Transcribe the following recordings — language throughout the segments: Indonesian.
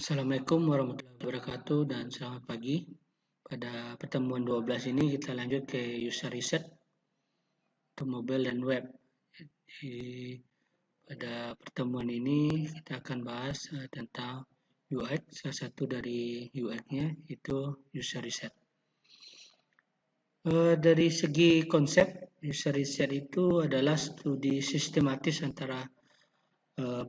Assalamualaikum warahmatullahi wabarakatuh dan selamat pagi. Pada pertemuan 12 ini kita lanjut ke user research untuk mobile dan web. Jadi, pada pertemuan ini kita akan bahas tentang UX. Salah satu dari UX-nya itu user research. Dari segi konsep, user research itu adalah studi sistematis antara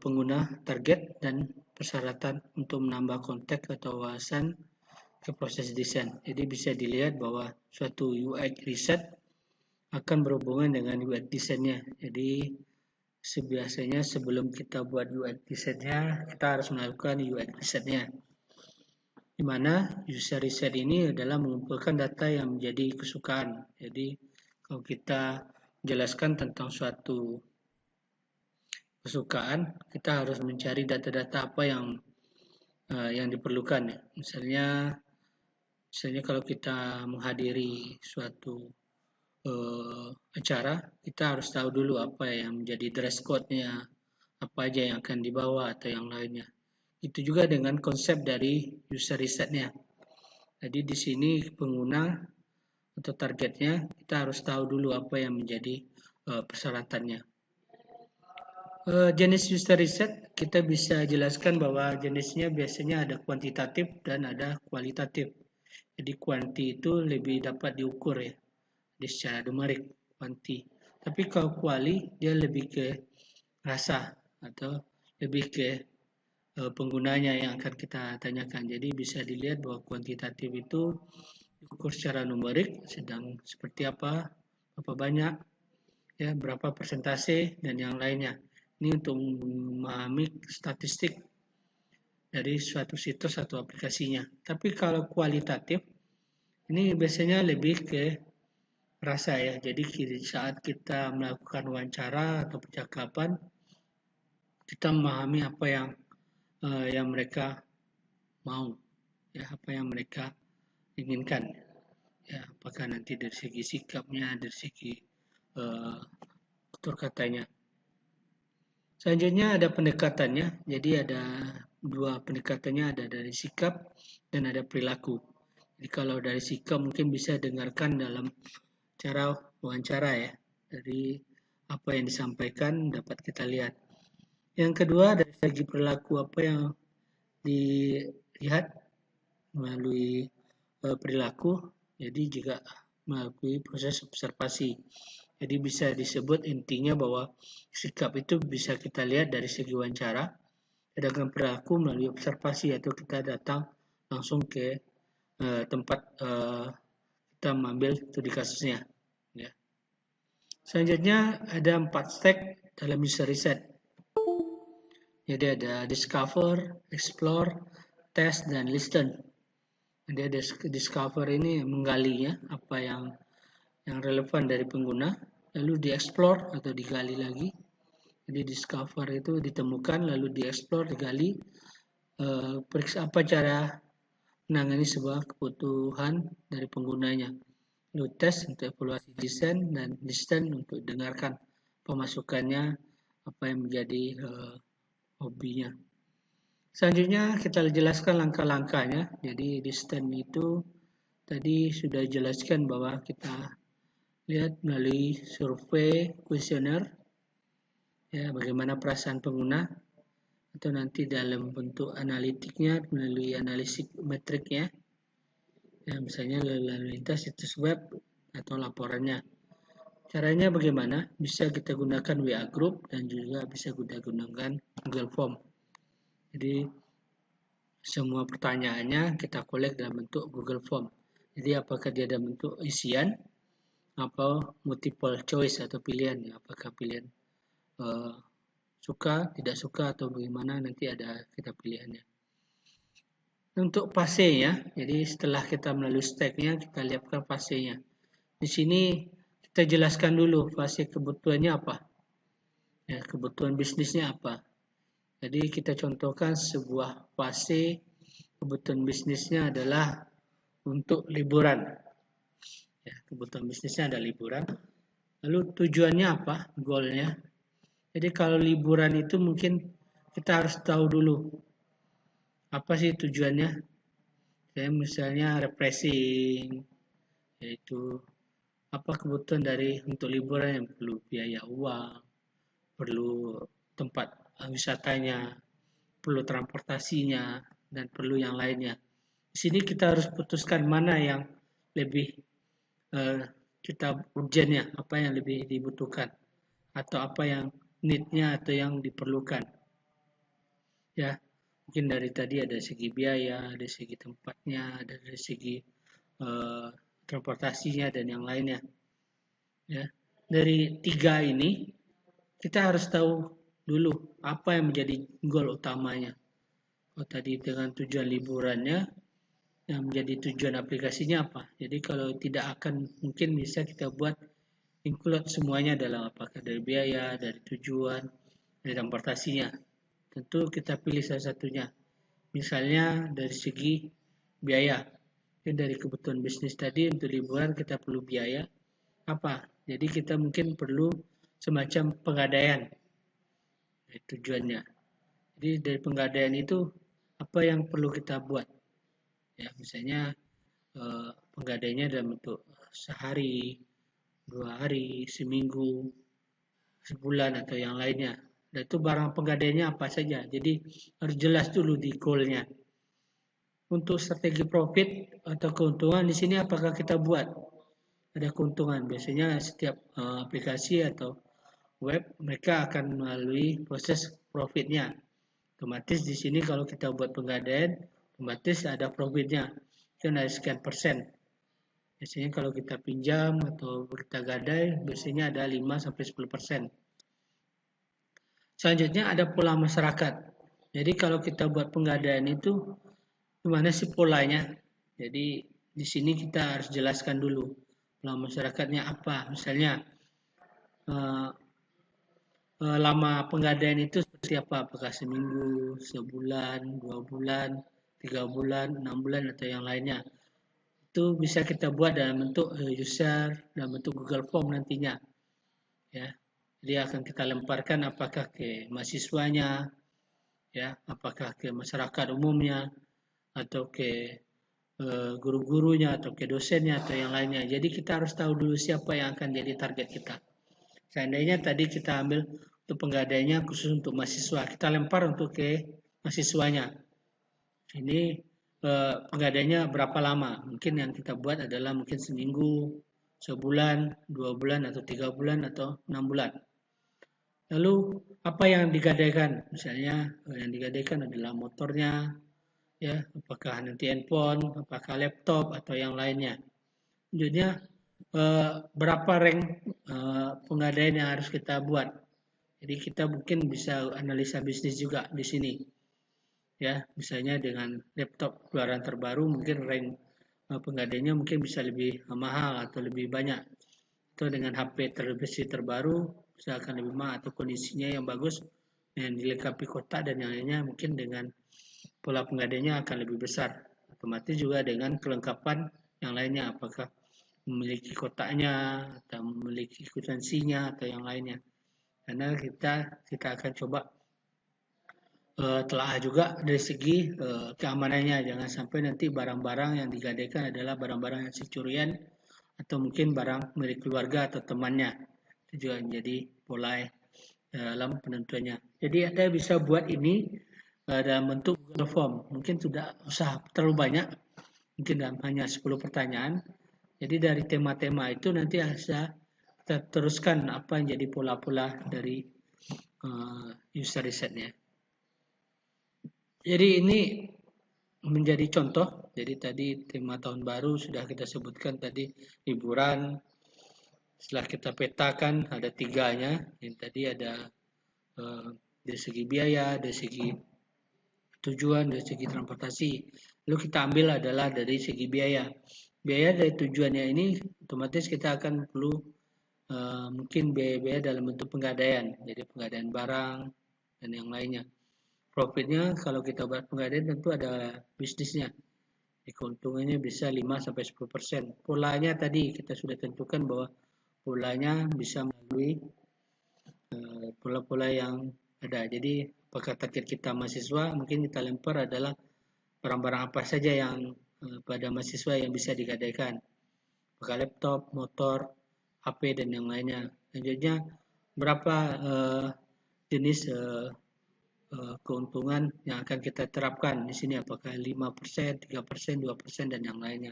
pengguna, target, dan persyaratan untuk menambah konteks atau wawasan ke proses desain. Jadi bisa dilihat bahwa suatu UX research akan berhubungan dengan UX desainnya. Jadi biasanya sebelum kita buat UX desainnya, kita harus melakukan UX researchnya. Di mana user research ini adalah mengumpulkan data yang menjadi kesukaan. Jadi kalau kita menjelaskan tentang suatu kesukaan, kita harus mencari data-data apa yang diperlukan. Misalnya kalau kita menghadiri suatu acara, kita harus tahu dulu apa yang menjadi dress code-nya, apa aja yang akan dibawa atau yang lainnya. Itu juga dengan konsep dari user research-nya. Jadi di sini pengguna atau targetnya kita harus tahu dulu apa yang menjadi persyaratannya. Jenis user research kita bisa jelaskan bahwa jenisnya biasanya ada kuantitatif dan ada kualitatif. Jadi kuanti itu lebih dapat diukur ya, di secara numerik kuanti. Tapi kalau kuali dia lebih ke rasa atau lebih ke penggunanya yang akan kita tanyakan. Jadi bisa dilihat bahwa kuantitatif itu diukur secara numerik, sedang seperti apa, berapa banyak, ya berapa persentase dan yang lainnya. Ini untuk memahami statistik dari suatu situs atau aplikasinya. Tapi kalau kualitatif ini biasanya lebih ke rasa ya. Jadi saat kita melakukan wawancara atau percakapan, kita memahami apa yang mereka mau, ya apa yang mereka inginkan. Ya, apakah nanti dari segi sikapnya, dari segi tutur katanya. Selanjutnya ada pendekatannya. Jadi ada dua pendekatannya, ada dari sikap dan ada perilaku. Jadi kalau dari sikap mungkin bisa dengarkan dalam cara wawancara ya. Dari apa yang disampaikan dapat kita lihat. Yang kedua dari segi perilaku, apa yang dilihat melalui perilaku, jadi juga melalui proses observasi. Jadi bisa disebut intinya bahwa sikap itu bisa kita lihat dari segi wawancara, sedangkan perilaku melalui observasi, yaitu kita datang langsung ke tempat kita mengambil studi kasusnya. Ya. Selanjutnya ada 4 step dalam user research. Jadi ada discover, explore, test, dan listen. Jadi ada discover ini menggalinya apa yang relevan dari pengguna, lalu dieksplor atau digali lagi. Jadi discover itu ditemukan, lalu dieksplor, digali, periksa apa cara menangani sebuah kebutuhan dari penggunanya. Lalu tes untuk evaluasi desain, dan listen untuk dengarkan pemasukannya, apa yang menjadi hobinya. Selanjutnya kita jelaskan langkah-langkahnya. Jadi di stand itu tadi sudah jelaskan bahwa kita lihat melalui survei, kuesioner, ya bagaimana perasaan pengguna, atau nanti dalam bentuk analitiknya melalui analisis metriknya, ya misalnya lalu lintas situs web atau laporannya. Caranya bagaimana? Bisa kita gunakan WA Group dan juga bisa kita gunakan Google Form. Jadi semua pertanyaannya kita kolek dalam bentuk Google Form. Jadi apakah dia dalam bentuk isian atau multiple choice atau pilihan, ya apakah pilihan suka, tidak suka atau bagaimana, nanti ada kita pilihannya. Untuk fasenya, jadi setelah kita melalui stepnya, kita lihatkan fasenya. Di sini kita jelaskan dulu fase kebutuhannya apa, ya kebutuhan bisnisnya apa. Jadi kita contohkan sebuah fase kebutuhan bisnisnya adalah untuk liburan. Ya, kebutuhan bisnisnya ada liburan. Lalu tujuannya apa? Goalnya. Jadi kalau liburan itu mungkin kita harus tahu dulu Apa sih tujuannya? Saya misalnya refreshing, yaitu apa kebutuhan dari untuk liburan yang perlu biaya uang, perlu tempat wisatanya, perlu transportasinya, dan perlu yang lainnya. Di sini kita harus putuskan mana yang lebih eh, kita urgentnya, apa yang lebih dibutuhkan, atau apa yang need-nya atau yang diperlukan. Ya, mungkin dari tadi ada segi biaya, ada segi tempatnya, ada dari segi eh, transportasinya dan yang lainnya. Ya, dari tiga ini kita harus tahu dulu apa yang menjadi goal utamanya. Oh, tadi dengan tujuan liburannya, yang menjadi tujuan aplikasinya apa. Jadi kalau tidak akan mungkin bisa kita buat include semuanya dalam apakah dari biaya, dari tujuan, dari transportasinya. Tentu kita pilih salah satunya. Misalnya dari segi biaya. Dari kebutuhan bisnis tadi untuk liburan kita perlu biaya apa? Jadi kita mungkin perlu semacam pegadaian tujuannya. Jadi dari pegadaian itu apa yang perlu kita buat? Ya, misalnya penggadaiannya dalam bentuk sehari, 2 hari, seminggu, sebulan atau yang lainnya. Dan itu barang penggadaiannya apa saja. Jadi harus jelas dulu di goalnya. Untuk strategi profit atau keuntungan di sini apakah kita buat ada keuntungan. Biasanya setiap aplikasi atau web mereka akan melalui proses profitnya. Otomatis di sini kalau kita buat penggadaian, otomatis ada profitnya. Itu ada sekian persen. Biasanya kalau kita pinjam atau kita gadai, biasanya ada 5-10%. Selanjutnya ada pola masyarakat. Jadi kalau kita buat penggadaian itu, gimana sih polanya? Jadi di sini kita harus jelaskan dulu pola masyarakatnya apa. Misalnya eh, lama penggadaian itu seperti apa? Apakah seminggu, sebulan, 2 bulan, 3 bulan, 6 bulan atau yang lainnya? Itu bisa kita buat dalam bentuk user, dalam bentuk Google Form nantinya. Ya, jadi akan kita lemparkan apakah ke mahasiswanya, ya, apakah ke masyarakat umumnya, atau ke guru-gurunya, atau ke dosennya, atau yang lainnya. Jadi kita harus tahu dulu siapa yang akan jadi target kita. Seandainya tadi kita ambil untuk penggadaiannya khusus untuk mahasiswa, kita lempar untuk ke mahasiswanya. Ini penggadaiannya berapa lama? Mungkin yang kita buat adalah mungkin seminggu, sebulan, 2 bulan, atau 3 bulan, atau 6 bulan. Lalu apa yang digadaikan? Misalnya yang digadaikan adalah motornya, ya, apakah nanti handphone, apakah laptop atau yang lainnya. Selanjutnya berapa rank penggadaian yang harus kita buat. Jadi kita mungkin bisa analisa bisnis juga di sini. Ya, misalnya dengan laptop keluaran terbaru mungkin rank penggadaiannya mungkin bisa lebih mahal atau lebih banyak. Atau dengan HP terbaru bisa akan lebih mahal atau kondisinya yang bagus yang dilengkapi kotak dan yang lainnya mungkin dengan pola penggadaiannya akan lebih besar. Otomatis juga dengan kelengkapan yang lainnya apakah memiliki kotaknya atau memiliki kuitansinya atau yang lainnya. Karena kita akan coba telah juga dari segi keamanannya. Jangan sampai nanti barang-barang yang digadaikan adalah barang-barang yang curian atau mungkin barang milik keluarga atau temannya. Itu juga menjadi pola dalam penentuannya. Jadi Anda bisa buat ini dalam bentuk Google Form. Mungkin tidak usah terlalu banyak, mungkin dalam hanya 10 pertanyaan. Jadi dari tema-tema itu nanti bisa kita teruskan apa yang jadi pola-pola dari user risetnya. Jadi ini menjadi contoh. Jadi tadi tema tahun baru sudah kita sebutkan tadi liburan. Setelah kita petakan ada tiganya. Yang tadi ada dari segi biaya, dari segi tujuan, dari segi transportasi. Lalu kita ambil adalah dari segi biaya. Biaya dari tujuannya ini otomatis kita akan perlu mungkin biaya-biaya dalam bentuk penggadaian. Jadi penggadaian barang dan yang lainnya. Profitnya kalau kita buat penggadaian tentu ada bisnisnya. Keuntungannya bisa 5-10%. Polanya tadi kita sudah tentukan bahwa polanya bisa melalui pola-pola yang ada. Jadi apakah target kita mahasiswa, mungkin kita lempar adalah barang-barang apa saja yang pada mahasiswa yang bisa digadaikan, apakah laptop, motor, HP dan yang lainnya. Selanjutnya berapa jenis keuntungan yang akan kita terapkan di sini, apakah 5%, 3%, 2% dan yang lainnya.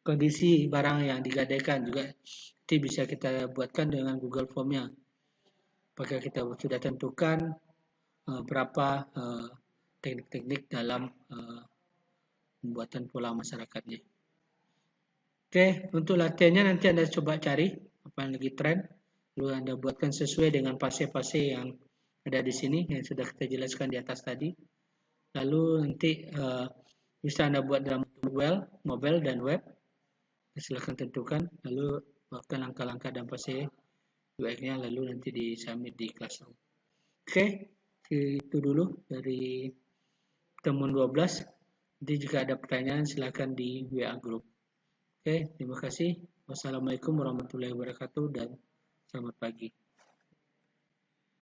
Kondisi barang yang digadaikan juga nanti bisa kita buatkan dengan Google Form-nya. Apakah kita sudah tentukan berapa teknik-teknik dalam pembuatan pola masyarakatnya. Oke, untuk latihannya nanti Anda coba cari apa yang lagi tren, lalu Anda buatkan sesuai dengan fase-fase yang ada di sini yang sudah kita jelaskan di atas tadi. Lalu nanti bisa Anda buat dalam mobile dan web. Silahkan tentukan, lalu buatkan langkah-langkah dan fase UX-nya, lalu nanti di submit di Classroom. Oke, itu dulu dari temuan 12. Nanti jika ada pertanyaan silahkan di WA Group. Oke, terima kasih. Wassalamualaikum warahmatullahi wabarakatuh dan selamat pagi.